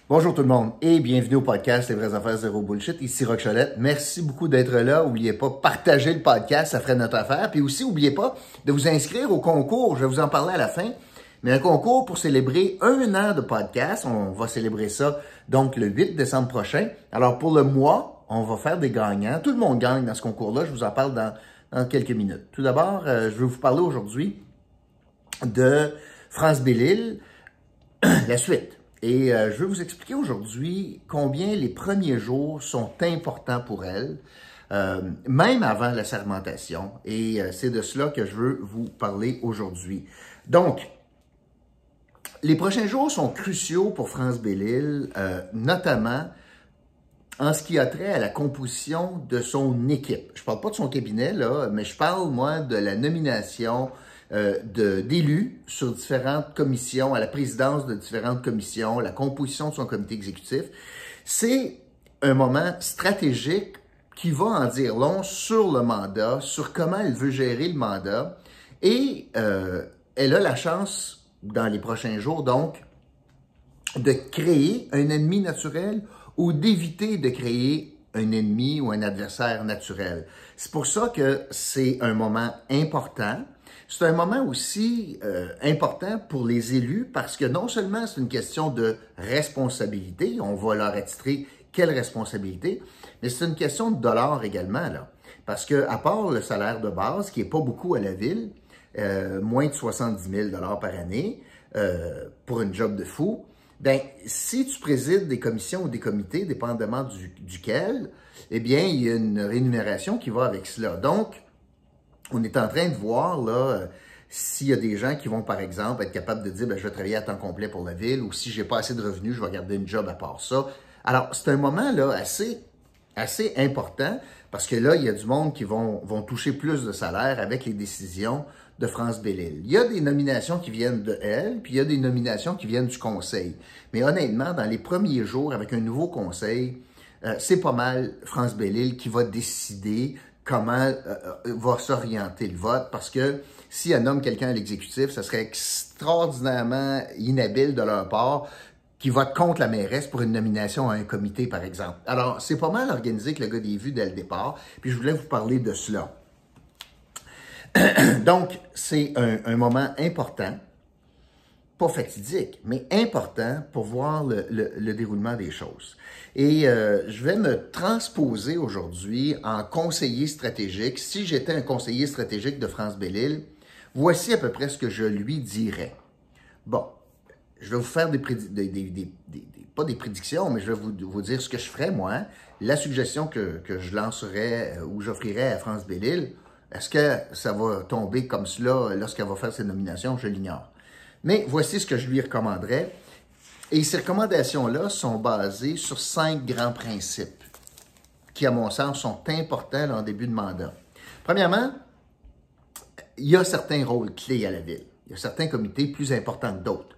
Bonjour tout le monde et bienvenue au podcast Les vraies affaires zéro bullshit. Ici Roch Cholette. Merci beaucoup d'être là. N'oubliez pas, partagez le podcast, ça ferait notre affaire. Puis aussi, n'oubliez pas de vous inscrire au concours. Je vais vous en parler à la fin. Mais un concours pour célébrer 1 an de podcast. On va célébrer ça donc le 8 décembre prochain. Alors pour le mois, on va faire des gagnants. Tout le monde gagne dans ce concours-là. Je vous en parle dans quelques minutes. Tout d'abord, je vais vous parler aujourd'hui de France Belle-Île, la suite. Et je vais vous expliquer aujourd'hui combien les premiers jours sont importants pour elle, même avant la sermentation. Et c'est de cela que je veux vous parler aujourd'hui. Donc, les prochains jours sont cruciaux pour France Belle-Île, notamment en ce qui a trait à la composition de son équipe. Je ne parle pas de son cabinet, là, mais je parle, moi, de la nomination d'élus sur différentes commissions, à la présidence de différentes commissions, la composition de son comité exécutif. C'est un moment stratégique qui va en dire long sur le mandat, sur comment elle veut gérer le mandat. Et elle a la chance, dans les prochains jours, donc, de créer un ennemi naturel ou d'éviter de créer un ennemi ou un adversaire naturel. C'est pour ça que c'est un moment important. C'est un moment aussi important pour les élus parce que non seulement c'est une question de responsabilité, on va leur attitrer quelle responsabilité, mais c'est une question de dollars également, là. Parce que à part le salaire de base, qui n'est pas beaucoup à la ville, moins de 70 000 $ par année pour une job de fou, ben si tu présides des commissions ou des comités, dépendamment duquel, eh bien, il y a une rémunération qui va avec cela. Donc, on est en train de voir là s'il y a des gens qui vont, par exemple, être capables de dire ben, « je vais travailler à temps complet pour la ville » ou « si j'ai pas assez de revenus, je vais garder une job à part ça ». Alors, c'est un moment là assez important parce que là, il y a du monde qui vont toucher plus de salaire avec les décisions de France Belle-Île. Il y a des nominations qui viennent de elle, puis il y a des nominations qui viennent du conseil. Mais honnêtement, dans les premiers jours, avec un nouveau conseil, c'est pas mal France Belle-Île qui va décider comment va s'orienter le vote, parce que si elle nomme quelqu'un à l'exécutif, ça serait extraordinairement inhabile de leur part qui vote contre la mairesse pour une nomination à un comité, par exemple. Alors, c'est pas mal organisé que le gars des vues dès le départ, puis je voulais vous parler de cela. Donc, c'est un moment important, pas fatidique, mais important pour voir le déroulement des choses. Et je vais me transposer aujourd'hui en conseiller stratégique. Si j'étais un conseiller stratégique de France Belle-Île, voici à peu près ce que je lui dirais. Bon, je vais vous faire pas des prédictions, mais je vais vous dire ce que je ferais, moi. La suggestion que je lancerais ou j'offrirais à France Belle-Île, est-ce que ça va tomber comme cela lorsqu'elle va faire ses nominations? Je l'ignore. Mais voici ce que je lui recommanderais. Et ces recommandations-là sont basées sur 5 grands principes qui, à mon sens, sont importants en début de mandat. Premièrement, il y a certains rôles clés à la ville. Il y a certains comités plus importants que d'autres.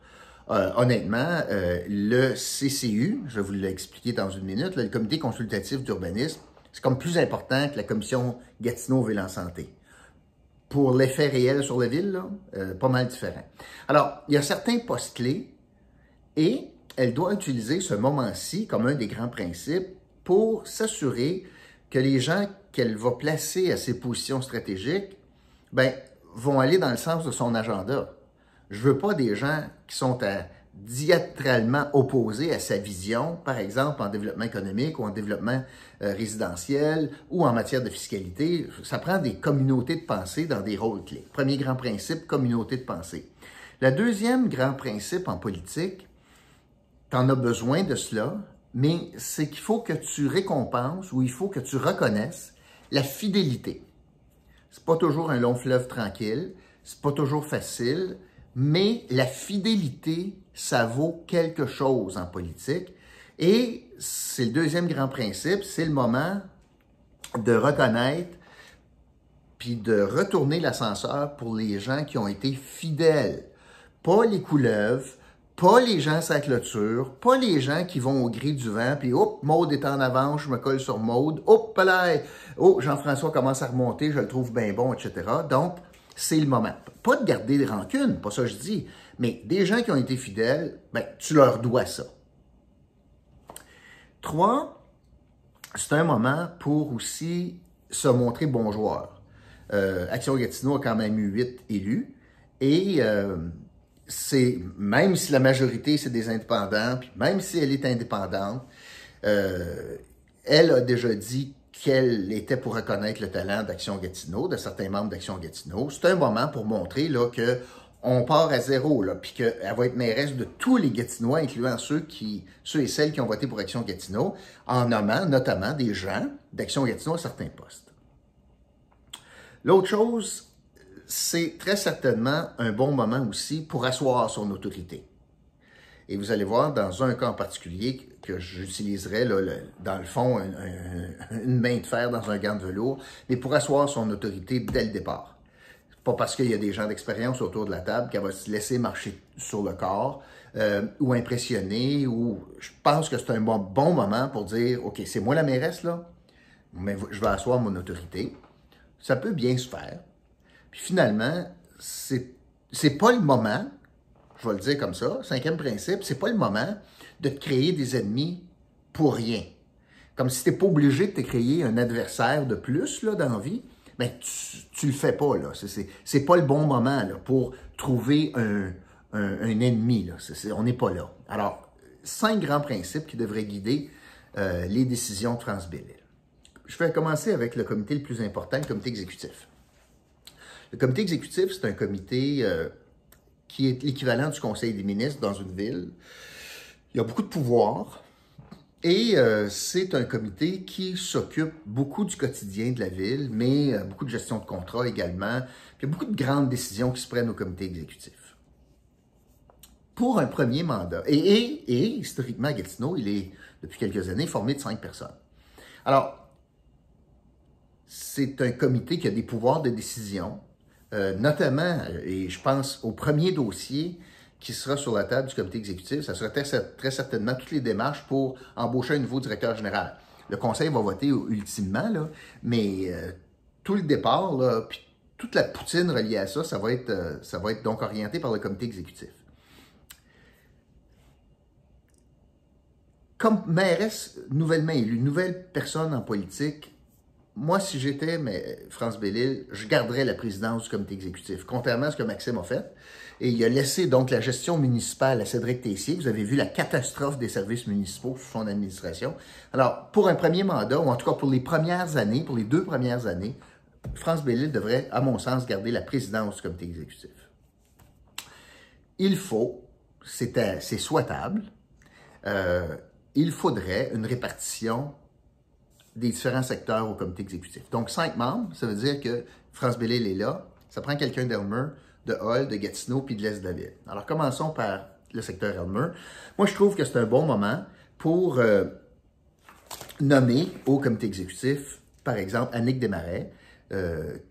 Honnêtement, le CCU, je vais vous l'expliquer dans une minute, là, le comité consultatif d'urbanisme, c'est comme plus important que la commission Gatineau-Ville-en-Santé. Pour l'effet réel sur la ville, là, pas mal différent. Alors, il y a certains postes clés et elle doit utiliser ce moment-ci comme un des grands principes pour s'assurer que les gens qu'elle va placer à ces positions stratégiques ben, vont aller dans le sens de son agenda. Je veux pas des gens qui sont diamétralement opposés à sa vision, par exemple en développement économique ou en développement résidentiel ou en matière de fiscalité. Ça prend des communautés de pensée dans des rôles clés. Premier grand principe, communauté de pensée. Le deuxième grand principe en politique, tu en as besoin de cela, mais c'est qu'il faut que tu récompenses ou il faut que tu reconnaisses la fidélité. C'est pas toujours un long fleuve tranquille, c'est pas toujours facile, mais la fidélité, ça vaut quelque chose en politique. Et c'est le deuxième grand principe, c'est le moment de reconnaître puis de retourner l'ascenseur pour les gens qui ont été fidèles. Pas les couleuvres, pas les gens sa clôture, pas les gens qui vont au gré du vent, puis hop, Maude est en avance, je me colle sur Maude, hop là, oh, Jean-François commence à remonter, je le trouve bien bon, etc. Donc, c'est le moment. Pas de garder des rancunes, pas ça que je dis, mais des gens qui ont été fidèles, ben, tu leur dois ça. 3, c'est un moment pour aussi se montrer bon joueur. Action Gatineau a quand même eu 8 élus et c'est même si la majorité c'est des indépendants, puis même si elle est indépendante, elle a déjà dit qu'elle était pour reconnaître le talent d'Action Gatineau, de certains membres d'Action Gatineau. C'est un moment pour montrer là, que on part à zéro, là, puis qu'elle va être mairesse de tous les Gatinois, incluant ceux et celles qui ont voté pour Action Gatineau, en nommant notamment des gens d'Action Gatineau à certains postes. L'autre chose, c'est très certainement un bon moment aussi pour asseoir son autorité. Et vous allez voir, dans un cas en particulier, que j'utiliserai, là, dans le fond, une main de fer dans un gant de velours, mais pour asseoir son autorité dès le départ. Pas parce qu'il y a des gens d'expérience autour de la table qu'elle va se laisser marcher sur le corps ou impressionner, ou je pense que c'est un bon moment pour dire « OK, c'est moi la mairesse, là, mais je vais asseoir mon autorité. » Ça peut bien se faire. Puis finalement, c'est pas le moment, je vais le dire comme ça, 5e principe, c'est pas le moment de te créer des ennemis pour rien. Comme si tu n'es pas obligé de te créer un adversaire de plus là, dans la vie, mais tu le fais pas. Là. C'est pas le bon moment là, pour trouver un ennemi. Là. On n'est pas là. Alors, 5 grands principes qui devraient guider les décisions de France Belle-Île. Je vais commencer avec le comité le plus important, le comité exécutif. Le comité exécutif, c'est un comité qui est l'équivalent du Conseil des ministres dans une ville. Il y a beaucoup de pouvoir et c'est un comité qui s'occupe beaucoup du quotidien de la ville, mais beaucoup de gestion de contrats également. Puis il y a beaucoup de grandes décisions qui se prennent au comité exécutif. Pour un premier mandat, et historiquement, Gatineau, il est, depuis quelques années, formé de 5 personnes. Alors, c'est un comité qui a des pouvoirs de décision, notamment, et je pense au premier dossier qui sera sur la table du comité exécutif, ça sera très certainement toutes les démarches pour embaucher un nouveau directeur général. Le conseil va voter ultimement, là, mais tout le départ, là, puis toute la poutine reliée à ça, ça va être donc orienté par le comité exécutif. Comme mairesse nouvellement élue, nouvelle personne en politique, moi, si j'étais France Belle-Île, je garderais la présidence du comité exécutif, contrairement à ce que Maxime a fait. Et il a laissé donc la gestion municipale à Cédric Tessier. Vous avez vu la catastrophe des services municipaux sous son administration. Alors, pour un premier mandat, ou en tout cas pour les premières années, pour les 2 premières années, France Belle-Île devrait, à mon sens, garder la présidence du comité exécutif. Il faut, c'est souhaitable, il faudrait une répartition des différents secteurs au comité exécutif. Donc, 5 membres, ça veut dire que France Belle-Île est là. Ça prend quelqu'un d'Elmer, de Hull, de Gatineau, puis de l'Est de la ville. Alors, commençons par le secteur Elmer. Moi, je trouve que c'est un bon moment pour nommer au comité exécutif, par exemple, Annick Desmarais,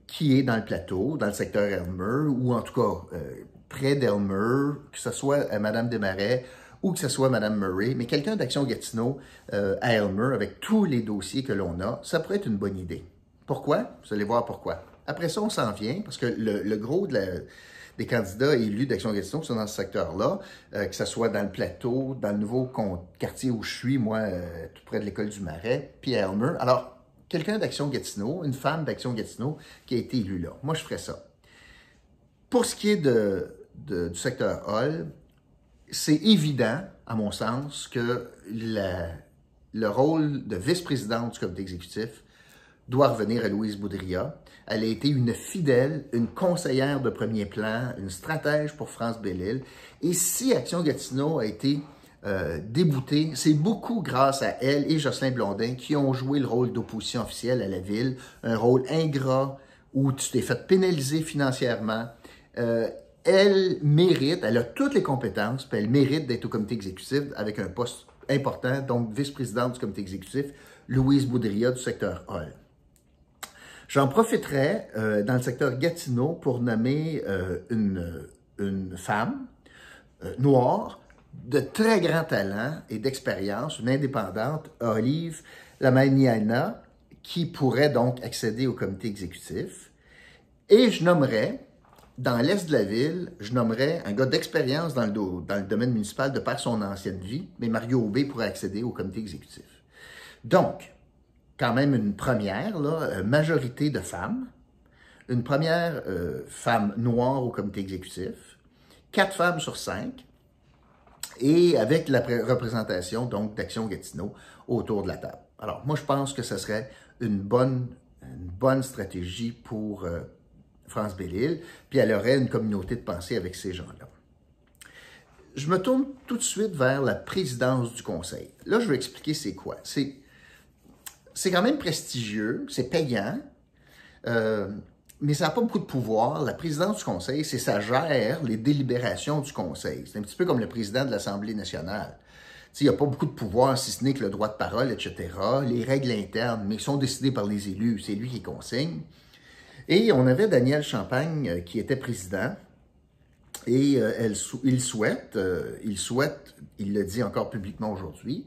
qui est dans le plateau, dans le secteur Elmer, ou en tout cas près d'Elmer, que ce soit Mme Desmarais, ou que ce soit Mme Murray, mais quelqu'un d'Action Gatineau à Elmer, avec tous les dossiers que l'on a, ça pourrait être une bonne idée. Pourquoi? Vous allez voir pourquoi. Après ça, on s'en vient, parce que le gros des candidats élus d'Action Gatineau qui sont dans ce secteur-là, que ce soit dans le plateau, dans le nouveau quartier où je suis, moi, tout près de l'école du Marais, puis à Elmer. Alors, quelqu'un d'Action Gatineau, une femme d'Action Gatineau qui a été élue là. Moi, je ferais ça. Pour ce qui est du secteur Hull, c'est évident, à mon sens, que le rôle de vice-présidente du comité exécutif doit revenir à Louise Boudria. Elle a été une fidèle, une conseillère de premier plan, une stratège pour France Belle-Île. Et si Action Gatineau a été déboutée, c'est beaucoup grâce à elle et Jocelyn Blondin qui ont joué le rôle d'opposition officielle à la ville, un rôle ingrat où tu t'es fait pénaliser financièrement. Elle mérite, elle a toutes les compétences, puis elle mérite d'être au comité exécutif avec un poste important, donc vice-présidente du comité exécutif, Louise Boudria du secteur Hull. J'en profiterai dans le secteur Gatineau pour nommer une femme noire de très grand talent et d'expérience, une indépendante, Olive Lamaniana, qui pourrait donc accéder au comité exécutif. Et je nommerai, dans l'est de la ville, je nommerais un gars d'expérience dans le domaine municipal de par son ancienne vie, mais Mario Aubé pourrait accéder au comité exécutif. Donc, quand même une première, là, majorité de femmes, une première femme noire au comité exécutif, 4 femmes sur 5, et avec la représentation donc d'Action Gatineau autour de la table. Alors, moi, je pense que ce serait une bonne stratégie pour France Belle-Île, puis elle aurait une communauté de pensée avec ces gens-là. Je me tourne tout de suite vers la présidence du conseil. Là, je vais expliquer c'est quoi. C'est quand même prestigieux, c'est payant, mais ça n'a pas beaucoup de pouvoir. La présidence du conseil, c'est ça gère les délibérations du conseil. C'est un petit peu comme le président de l'Assemblée nationale. Il n'y a pas beaucoup de pouvoir, si ce n'est que le droit de parole, etc. Les règles internes, mais sont décidées par les élus. C'est lui qui consigne. Et on avait Danielle Champagne qui était président. Et il souhaite, il le dit encore publiquement aujourd'hui,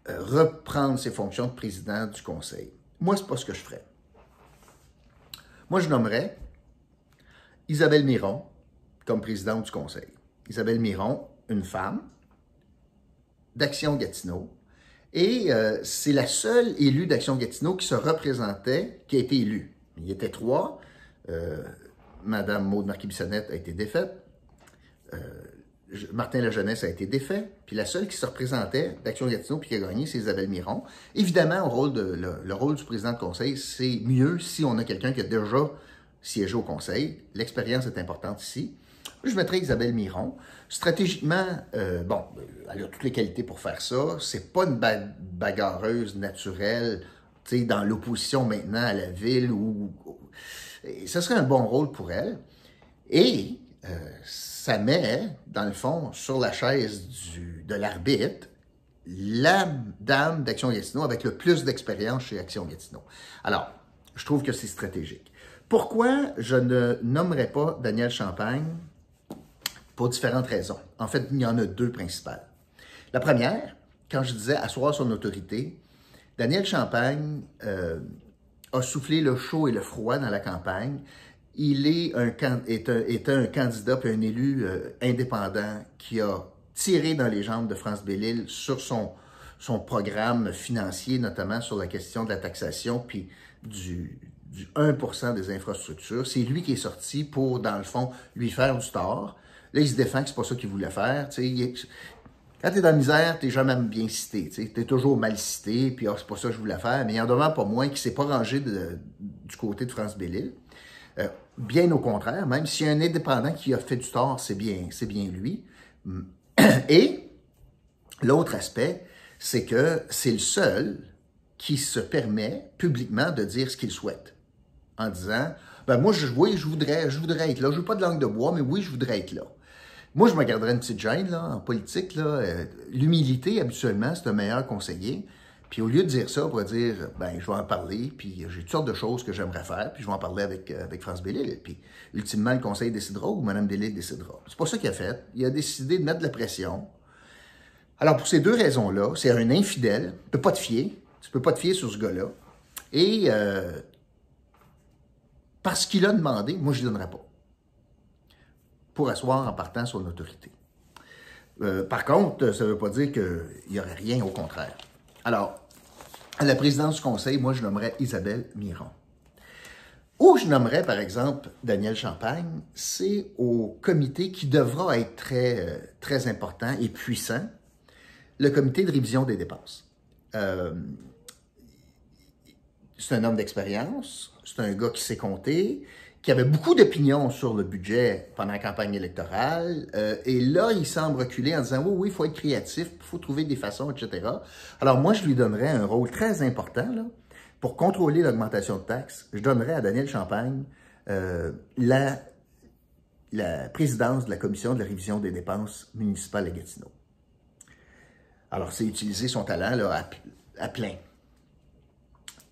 reprendre ses fonctions de président du conseil. Moi, c'est pas ce que je ferais. Moi, je nommerais Isabelle Miron comme présidente du conseil. Isabelle Miron, une femme d'Action Gatineau. Et c'est la seule élue d'Action Gatineau qui se représentait, qui a été élue. Il y était 3. Madame Maude Marquis-Bissonnette a été défaite. Martin Lajeunesse a été défait. Puis la seule qui se représentait d'Action Gatineau puis qui a gagné, c'est Isabelle Miron. Évidemment, le rôle du président de conseil, c'est mieux si on a quelqu'un qui a déjà siégé au conseil. L'expérience est importante ici. Je mettrais Isabelle Miron. Stratégiquement, bon, elle a toutes les qualités pour faire ça. C'est pas une bagarreuse naturelle, tu sais, dans l'opposition maintenant à la ville. Ce serait un bon rôle pour elle. Et ça met, dans le fond, sur la chaise de l'arbitre, la dame d'Action Gatineau avec le plus d'expérience chez Action Gatineau. Alors, je trouve que c'est stratégique. Pourquoi je ne nommerais pas Danielle Champagne? Pour différentes raisons. En fait, il y en a 2 principales. La première, quand je disais asseoir son autorité, Danielle Champagne a soufflé le chaud et le froid dans la campagne. Il est un candidat puis un élu indépendant qui a tiré dans les jambes de France Belle-Île sur son programme financier, notamment sur la question de la taxation puis du 1% des infrastructures. C'est lui qui est sorti pour, dans le fond, lui faire du tort. Là, il se défend que c'est pas ça qu'il voulait faire. Quand tu es dans la misère, tu n'es jamais bien cité. Tu es toujours mal cité, puis c'est pas ça que je voulais faire. Mais il y en demeure pas moins qui ne s'est pas rangé du côté de France Belle-Île. Bien au contraire, même s'il y a un indépendant qui a fait du tort, c'est bien lui. Et l'autre aspect, c'est que c'est le seul qui se permet publiquement de dire ce qu'il souhaite. En disant, ben moi, je voudrais être là. Je veux pas de langue de bois, mais oui, je voudrais être là. Moi, je me garderais une petite gêne là, en politique. L'humilité, habituellement, c'est un meilleur conseiller. Puis au lieu de dire ça, on pourrait dire, ben je vais en parler, puis j'ai toutes sortes de choses que j'aimerais faire, puis je vais en parler avec France Belle-Île. Puis ultimement, le conseil décidera ou Mme Belle-Île décidera. C'est pas ça qu'il a fait. Il a décidé de mettre de la pression. Alors pour ces 2 raisons-là, c'est un infidèle. Tu peux pas te fier. Tu peux pas te fier sur ce gars-là. Et parce qu'il a demandé, moi je ne donnerais pas. Pour asseoir en partant sur l'autorité. Par contre, ça ne veut pas dire qu'il n'y aurait rien, au contraire. Alors, à la présidence du conseil, moi, je nommerais Isabelle Miron. Où je nommerais, par exemple, Danielle Champagne, c'est au comité qui devra être très, très important et puissant, le comité de révision des dépenses. C'est un homme d'expérience, c'est un gars qui sait compter, qui avait beaucoup d'opinions sur le budget pendant la campagne électorale. Et là, il semble reculer en disant « Oui, il faut être créatif, il faut trouver des façons, etc. » Alors moi, je lui donnerais un rôle très important là, pour contrôler l'augmentation de taxes. Je donnerais à Danielle Champagne la présidence de la commission de la révision des dépenses municipales à Gatineau. Alors, c'est utiliser son talent là, à plein.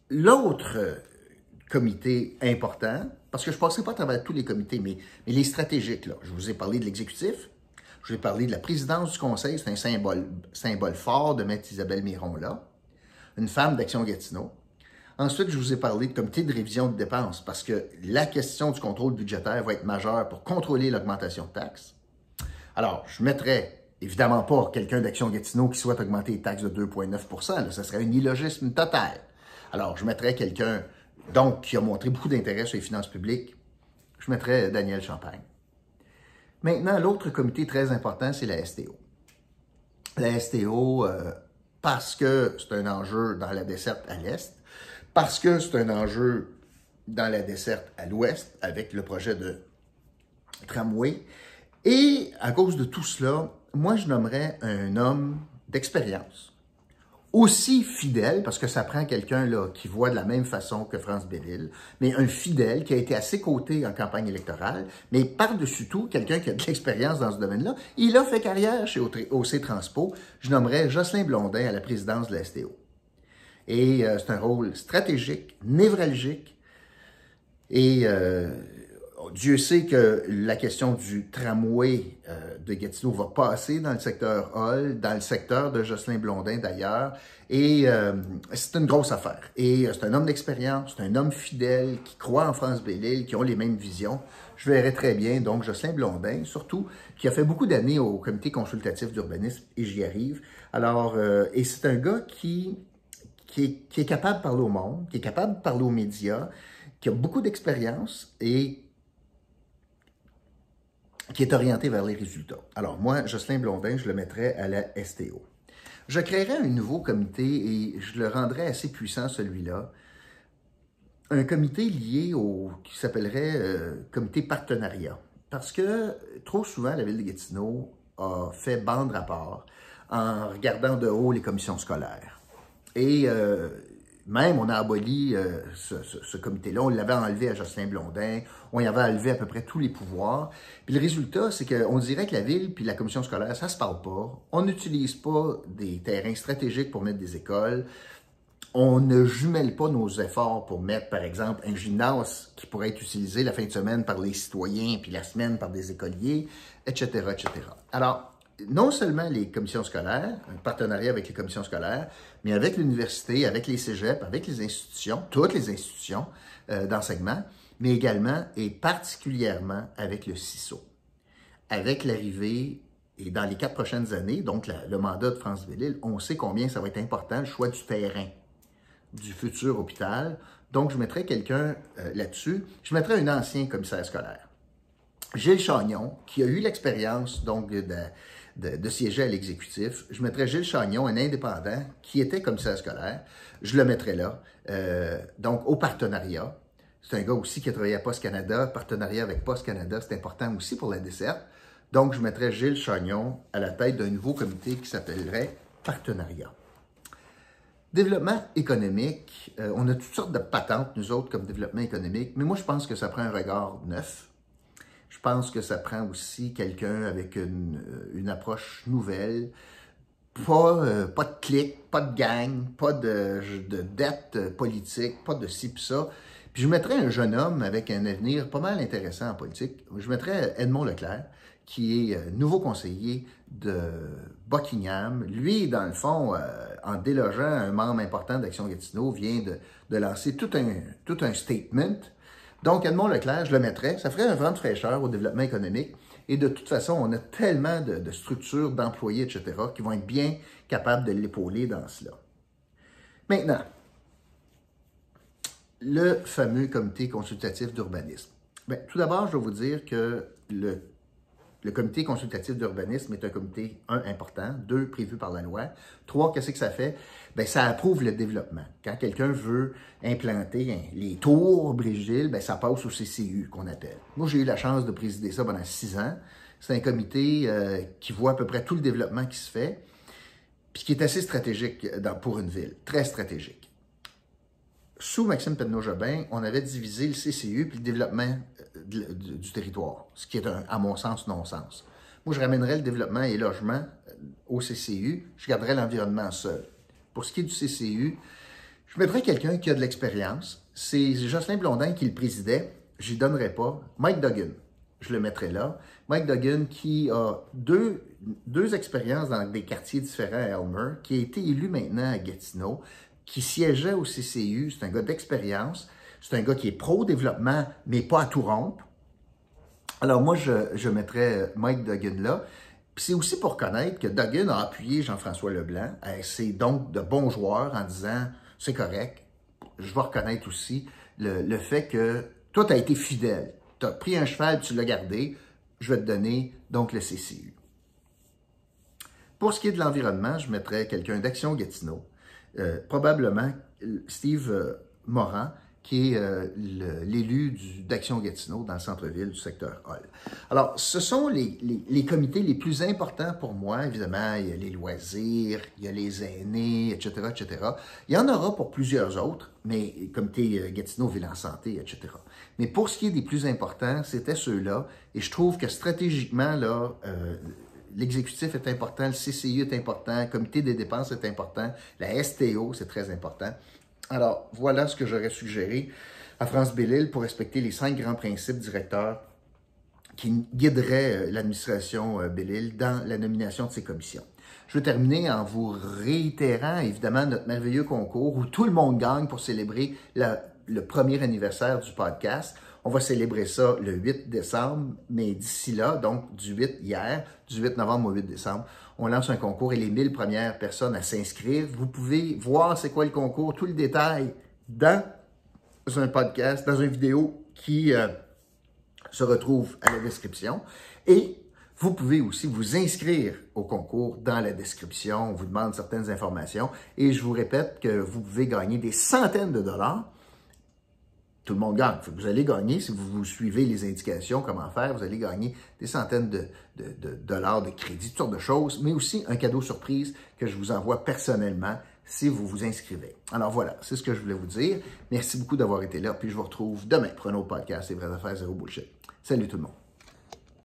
L'autre comité important, parce que je ne passerai pas à travers tous les comités, mais les stratégiques, là. Je vous ai parlé de l'exécutif, je vous ai parlé de la présidence du conseil, c'est un symbole fort de mettre Isabelle Miron là, une femme d'Action Gatineau. Ensuite, je vous ai parlé de comité de révision de dépenses, parce que la question du contrôle budgétaire va être majeure pour contrôler l'augmentation de taxes. Alors, je mettrais Évidemment pas quelqu'un d'Action Gatineau qui souhaite augmenter les taxes de 2,9 %. Ça serait un illogisme total. Alors, je mettrais quelqu'un, donc, qui a montré beaucoup d'intérêt sur les finances publiques. Je mettrais Daniel Champagne. Maintenant, l'autre comité très important, c'est la STO. La STO, parce que c'est un enjeu dans la desserte à l'Est, parce que c'est un enjeu dans la desserte à l'Ouest, avec le projet de tramway, et à cause de tout cela, moi, je nommerais un homme d'expérience, aussi fidèle, parce que ça prend quelqu'un là qui voit de la même façon que France Bellil, mais un fidèle qui a été à ses côtés en campagne électorale, mais par-dessus tout, quelqu'un qui a de l'expérience dans ce domaine-là. Il a fait carrière chez OC Transpo. Je nommerais Jocelyn Blondin à la présidence de la STO. Et c'est un rôle stratégique, névralgique, et Dieu sait que la question du tramway de Gatineau va passer dans le secteur Hall, dans le secteur de Jocelyn Blondin d'ailleurs, et c'est une grosse affaire. Et c'est un homme d'expérience, c'est un homme fidèle, qui croit en France Bellil, qui ont les mêmes visions. Je verrais très bien, donc, Jocelyn Blondin, surtout, qui a fait beaucoup d'années au comité consultatif d'urbanisme, et j'y arrive. Alors, et c'est un gars qui est capable de parler au monde, qui est capable de parler aux médias, qui a beaucoup d'expérience et qui est orienté vers les résultats. Alors moi, Jocelyn Blondin, je le mettrais à la STO. Je créerais un nouveau comité et je le rendrais assez puissant, celui-là. Un comité lié qui s'appellerait comité partenariat. Parce que trop souvent, la ville de Gatineau a fait bande rapport en regardant de haut les commissions scolaires. Et même, on a aboli ce comité-là. On l'avait enlevé à Jocelyn Blondin. On y avait enlevé à peu près tous les pouvoirs. Puis le résultat, c'est qu'on dirait que la ville puis la commission scolaire, ça se parle pas. On n'utilise pas des terrains stratégiques pour mettre des écoles. On ne jumelle pas nos efforts pour mettre, par exemple, un gymnase qui pourrait être utilisé la fin de semaine par les citoyens puis la semaine par des écoliers, etc., etc. Alors, non seulement les commissions scolaires, un partenariat avec les commissions scolaires, mais avec l'université, avec les cégeps, avec les institutions, toutes les institutions d'enseignement, mais également et particulièrement avec le CISO. Avec l'arrivée, et dans les 4 prochaines années, donc le mandat de France Bellil, on sait combien ça va être important, le choix du terrain du futur hôpital. Donc, je mettrais quelqu'un là-dessus. Je mettrais un ancien commissaire scolaire. Gilles Chagnon, qui a eu l'expérience donc de siéger à l'exécutif. Je mettrais Gilles Chagnon, un indépendant, qui était commissaire scolaire. Je le mettrais là. Donc, au partenariat. C'est un gars aussi qui a travaillé à Post Canada. Partenariat avec Post Canada, c'est important aussi pour la desserte. Donc, je mettrais Gilles Chagnon à la tête d'un nouveau comité qui s'appellerait Partenariat. Développement économique. On a toutes sortes de patentes, nous autres, comme développement économique. Mais moi, je pense que ça prend un regard neuf. Je pense que ça prend aussi quelqu'un avec une approche nouvelle. Pas de clique, pas de gang, pas de dette politique, pas de ci pis ça. Puis je mettrais un jeune homme avec un avenir pas mal intéressant en politique. Je mettrais Edmond Leclerc, qui est nouveau conseiller de Buckingham. Lui, dans le fond, en délogeant un membre important d'Action Gatineau, vient de lancer tout un statement. Donc, Edmond Leclerc, je le mettrais. Ça ferait un vent de fraîcheur au développement économique. Et de toute façon, on a tellement de structures, d'employés, etc., qui vont être bien capables de l'épauler dans cela. Maintenant, le fameux comité consultatif d'urbanisme. Bien, tout d'abord, je dois vous dire que le comité consultatif d'urbanisme est un comité, 1, important, 2, prévu par la loi, 3, qu'est-ce que ça fait? Bien, ça approuve le développement. Quand quelqu'un veut implanter les tours Brigil, bien, ça passe au CCU, qu'on appelle. Moi, j'ai eu la chance de présider ça pendant 6 ans. C'est un comité qui voit à peu près tout le développement qui se fait, puis qui est assez stratégique pour une ville, très stratégique. Sous Maxime Penneau-Jobin, on avait divisé le CCU puis le développement du territoire, ce qui est, à mon sens, non-sens. Moi, je ramènerais le développement et le logement au CCU, je garderais l'environnement seul. Pour ce qui est du CCU, je mettrais quelqu'un qui a de l'expérience. C'est Jocelyn Blondin qui le présidait, je n'y donnerais pas. Mike Duggan, je le mettrais là. Mike Duggan qui a deux expériences dans des quartiers différents à Elmer, qui a été élu maintenant à Gatineau, qui siégeait au CCU, c'est un gars d'expérience, c'est un gars qui est pro-développement, mais pas à tout rompre. Alors moi, je mettrais Mike Duggan là. Puis c'est aussi pour connaître que Duggan a appuyé Jean-François Leblanc, c'est donc de bons joueurs en disant « c'est correct ». Je vais reconnaître aussi le fait que toi, tu as été fidèle. Tu as pris un cheval, tu l'as gardé, je vais te donner donc le CCU. Pour ce qui est de l'environnement, je mettrais quelqu'un d'Action Gatineau, probablement Steve Morin, qui est l'élu d'Action Gatineau dans le centre-ville du secteur Hall. Alors, ce sont les comités les plus importants pour moi. Évidemment, il y a les loisirs, il y a les aînés, etc., etc. Il y en aura pour plusieurs autres, mais comité Gatineau, Ville en santé, etc. Mais pour ce qui est des plus importants, c'était ceux-là. Et je trouve que stratégiquement, là, l'exécutif est important, le CCI est important, le comité des dépenses est important, la STO, c'est très important. Alors, voilà ce que j'aurais suggéré à France Belle-Île pour respecter les 5 grands principes directeurs qui guideraient l'administration Belle-Île dans la nomination de ces commissions. Je vais terminer en vous réitérant, évidemment, notre merveilleux concours où tout le monde gagne pour célébrer le premier anniversaire du podcast. On va célébrer ça le 8 décembre, mais d'ici là, donc du 8 novembre au 8 décembre, on lance un concours et les 1000 premières personnes à s'inscrire. Vous pouvez voir c'est quoi le concours, tout le détail dans un podcast, dans une vidéo qui se retrouve à la description. Et vous pouvez aussi vous inscrire au concours dans la description. On vous demande certaines informations et je vous répète que vous pouvez gagner des centaines de dollars. Tout le monde gagne. Vous allez gagner, si vous suivez les indications, comment faire, vous allez gagner des centaines de dollars de crédit, toutes sortes de choses, mais aussi un cadeau surprise que je vous envoie personnellement si vous vous inscrivez. Alors voilà, c'est ce que je voulais vous dire. Merci beaucoup d'avoir été là, puis je vous retrouve demain pour un autre podcast, Les vraies affaires, zéro bullshit. Salut tout le monde.